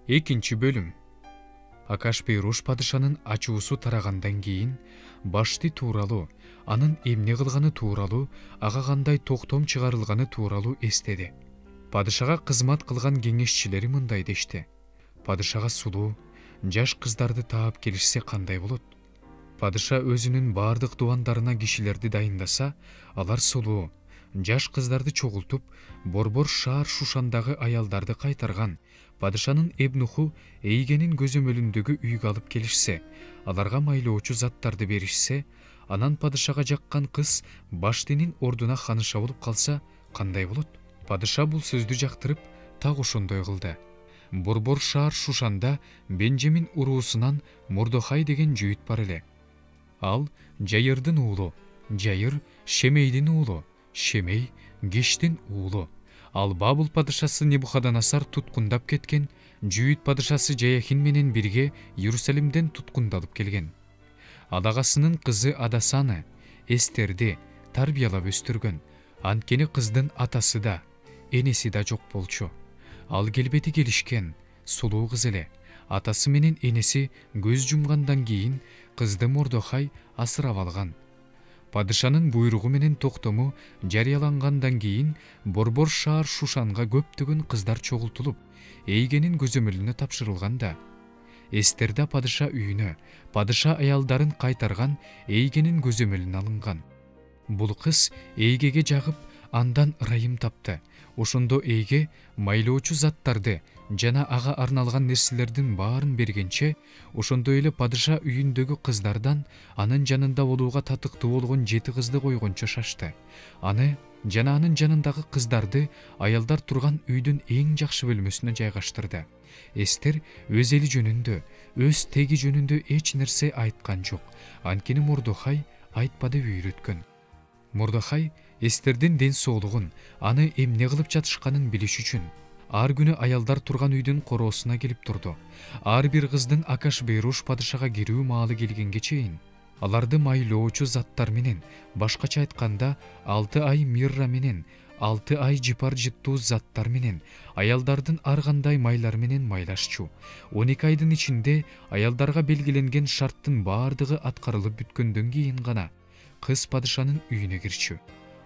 Экинчи бөлүм. Акашбейруш падышанын ачуусу тарагандан кийин башты тууралуу, анын эмне кылганы тууралуу, ага кандай токтом чыгарылганы тууралуу эстеди. Падышага кызмат кылган кеңешчилери мындай дешти: падышага сулуу, жаш кыздарды таап келишсе кандай болот? Падыша өзүнүн бардык дубандарына кишилерди дайындаса, алар сулуу, жаш кыздарды чогултуп, борбор шаар Шушандагы аялдарды кайтарган, падышанын эбнуху эйгенин көзөмөлүндөгү үйгө алып келишсе, аларга майлоочу заттарды беришсе, анан падышага жаккан кыз баштынын ордуна ханыша болуп калса кандай болот? Падыша бул сөздү жактырып, так ошондой кылды. Борбор шаар Шушанда Бенжамин уруусунан Мордохай деген жүйүт бар эле. Ал Жайырдын уулу, Жайыр Шемейдин уулу, Шемей Гиштин уулу. Ал Бабыл падышасы Небухаданасар туткундап кеткен, жүйүт падышасы Жаяхин менен бирге Иерусалимден туткундалып келген. Адагасынын кызы Адасаны, Эстерди тарбиялап өстүргөн. Анткени кыздын атасы да, энеси да жок болчу. Ал келбети келишкен, сулуу кыз эле. Атасы менен энеси көз жумгандан кийин кызды Мордохай асырап алган. Падышанын буйругу менен токтому жарыялангандан кийин борбор шаар Шушанга көптөгөн кыздар чогултулуп, эйгенин көзөмөлүнө тапшырылган да. Эстер да падыша үйүнө, падыша аялдарын кайтарган эйгенин көзөмөлүнө алынган. Бул кыз эйгеге жагып, андан ырайым тапты. Ошондо эйге майлоочу заттарды жана ага арналган нерселердин баарын бергенче, ошондой эле падыша үйүндөгү кыздардан анын жанында болууга татыктуу болгон 7 кызды койгончо шашты. Аны жана анын жанындагы кыздарды аялдар турган үйдүн эң жакшы бөлмөсүнө жайгаштырды. Эстер өз эли жөнүндө, өз теги жөнүндө эч нерсе айткан жок. Анткени Мордохай айтпады үйрөткөн. Мордохай Эстердин ден соолугун, аны эмне кылып жатышканын билиш үчүн ар күнү аялдар турган үйдүн короосуна келип турду. Ар бир кыздын Акашбейруш падышага кирүү маалы келгенге чейин аларды майлоочу заттар менен, башкача айтканда 6 ай мирра менен, 6 ай жыпар жыттуу заттар менен, аялдардын ар кандай майлар менен майлашчу. 12 айдын ичинде аялдарга белгиленген шарттын баардыгы аткарылып бүткөндөн кийин гана кыз падышанын үйүнө кирчү.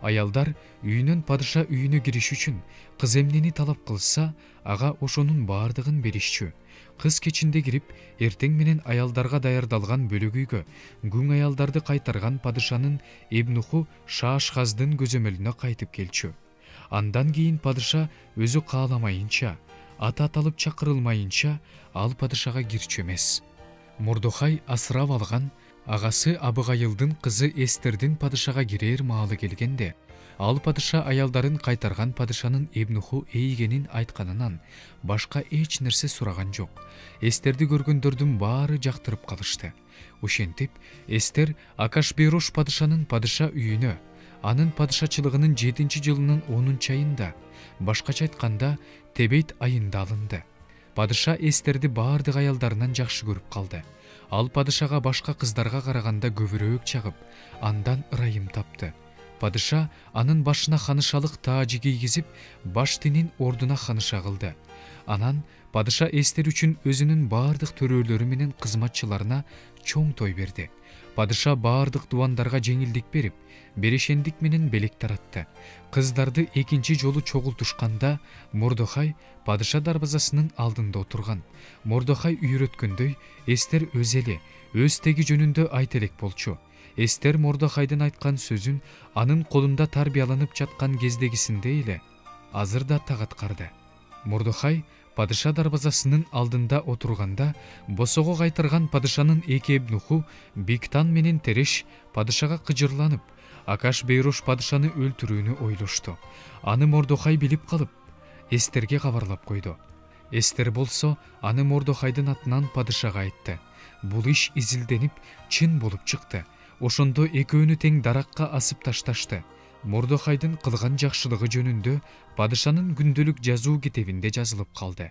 Аялдар үйүнөн падыша үйүнө кириш үчүн кыз эмнени талап кылса, ага ошонун баардыгын беришчү. Кыз кечинде кирип, эртең менен аялдарга даярдалган бөлөк үйгө күң аялдарды кайтарган падышанын эбнуху Шаашгаздын көзөмөлүнө кайтып келчү. Андан кийин падыша өзү кааламайынча, аты аталып чакырылмайынча ал падышага кирчү эмес. Мордохай асырап алган агасы Абыгайылдын кызы Эстердин падышага кирээр маалы келгенде, ал падыша аялдарын кайтарган падышанын эбнуху эйгенин айтканынан башка эч нерсе сураган жок. Эстерди көргөндөрдүн баары жактырып калышты. Ошентип, Эстер Акашбейруш падышанын падыша үйүнө, анын падышачылыгынын 7-жылынын 10-айында, башкача айтканда Тебейт айында алынды. Падыша Эстерди баардык аялдарынан жакшы көрүп калды. Ал падышага башка кыздарга караганда көбүрөөк чагып, андан ырайым тапты. Падыша анын башына ханышалык таажы кийгизип, баштынын ордуна ханыша кылды. Анан падыша Эстер үчүн өзүнүн баардык төрөлөрү менен кызматчыларына чоң той берди. Падыша баардык дубандарга жеңилдик берип, берешендик менен белек таратты. Кыздарды экинчи жолу чогултушканда Мордохай падыша дарбазасынын алдында отурган. Мордохай үйрөткөндөй, Эстер өз эли, өз теги жөнүндө айта элек болчу. Эстер Мордохайдын айткан сөзүн анын колунда тарбияланып жаткан кездегисиндей эле азыр да так аткарды. Мордохай падыша дарбазасынын алдында отурганда, босого кайтарган падышанын эки эбнуху Биктан менен Тереш падышага кыжырланып, Акашбейруш падышаны өлтүрүүнү ойлошту. Аны Мордохай билип калып, Эстерге кабарлап койду. Эстер болсо, аны Мордохайдын атынан падышага айтты. Бул иш изилденип, чын болуп чыкты. Ошондо экөөнү тең даракка асып ташташты. Мордохайдын кылган жакшылыгы жөнүндө падышанын күндөлүк жазуу китебинде жазылып калды.